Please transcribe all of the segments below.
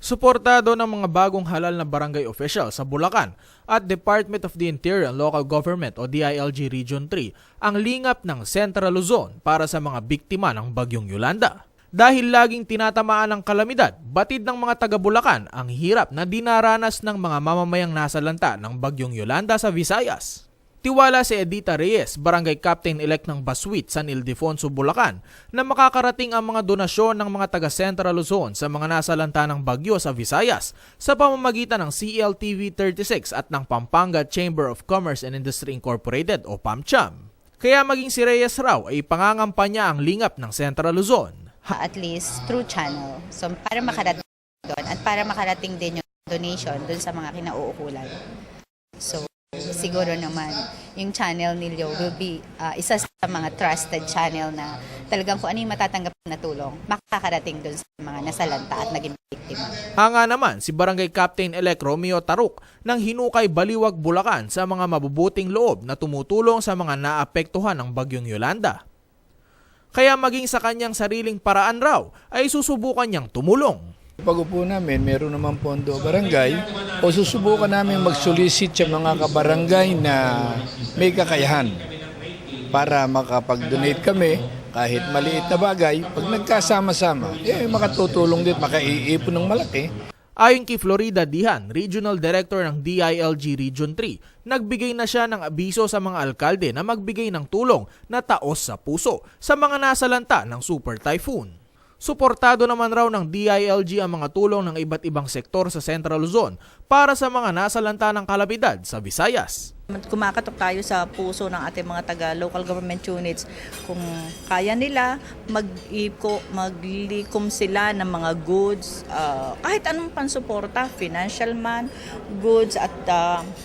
Suportado ng mga bagong halal na barangay official sa Bulacan at Department of the Interior and Local Government o DILG Region 3 ang lingap ng Central Luzon para sa mga biktima ng Bagyong Yolanda. Dahil laging tinatamaan ng kalamidad, batid ng mga taga-Bulacan ang hirap na dinaranas ng mga mamamayang nasalanta ng Bagyong Yolanda sa Visayas. Tiwala si Edita Reyes, Barangay Captain-elect ng Basuit, San Ildefonso, Bulacan, na makakarating ang mga donasyon ng mga taga-Central Luzon sa mga nasalanta ng bagyo sa Visayas sa pamamagitan ng CLTV 36 at ng Pampanga Chamber of Commerce and Industry Incorporated o PAMCHAM. Kaya maging si Reyes raw ay pangangampanya ang lingap ng Central Luzon. At least through channel. So para makarating doon at para makarating din yung donation doon sa mga kinauukulan. So siguro naman yung channel nilyo will be isa sa mga trusted channel na talagang kung ano yung matatanggap na tulong, makakarating doon sa mga nasalanta at naging biktima. Hanga naman si Barangay Captain-elect Romeo Taruk ng Hinukay Baliwag, Bulacan sa mga mabubuting loob na tumutulong sa mga naapektuhan ng Bagyong Yolanda. Kaya maging sa kanyang sariling paraan raw ay susubukan niyang tumulong. Pag-upo namin, meron naman pondo barangay o susubukan namin mag-solicit sa mga kabarangay na may kakayahan para makapag-donate kami kahit maliit na bagay. Pag nagkasama-sama, makatutulong din, makaiipon ng malaki. Ayon kay Florida Dihan, Regional Director ng DILG Region 3, nagbigay na siya ng abiso sa mga alkalde na magbigay ng tulong na taos sa puso sa mga nasalanta ng Super Typhoon. Suportado naman raw ng DILG ang mga tulong ng iba't ibang sektor sa Central Luzon para sa mga nasalanta ng kalamidad sa Visayas. Kumakatok tayo sa puso ng ating mga taga-local government units. Kung kaya nila, maglikom sila ng mga goods, kahit anong pansuporta, financial man, goods at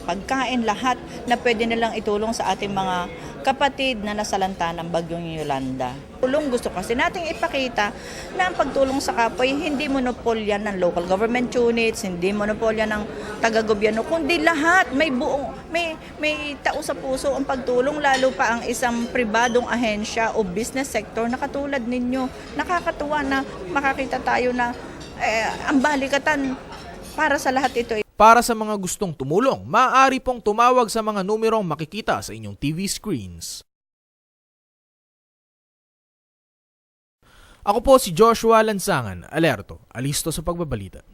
pagkain, lahat na pwede nilang itulong sa ating mga kapatid na nasalanta ng Bagyong Yolanda. Tulong gusto kasi nating ipakita na ang pagtulong sa kapwa hindi monopolya ng local government units, hindi monopolya ng taga-gobyerno, kundi lahat may tao sa puso ang pagtulong, lalo pa ang isang pribadong ahensya o business sector na katulad ninyo. Nakakatuwa na makakita tayo na ang balikatan para sa lahat ito. Para sa mga gustong tumulong, maaari pong tumawag sa mga numerong makikita sa inyong TV screens. Ako po si Joshua Lansangan, alerto, alisto sa pagbabalita.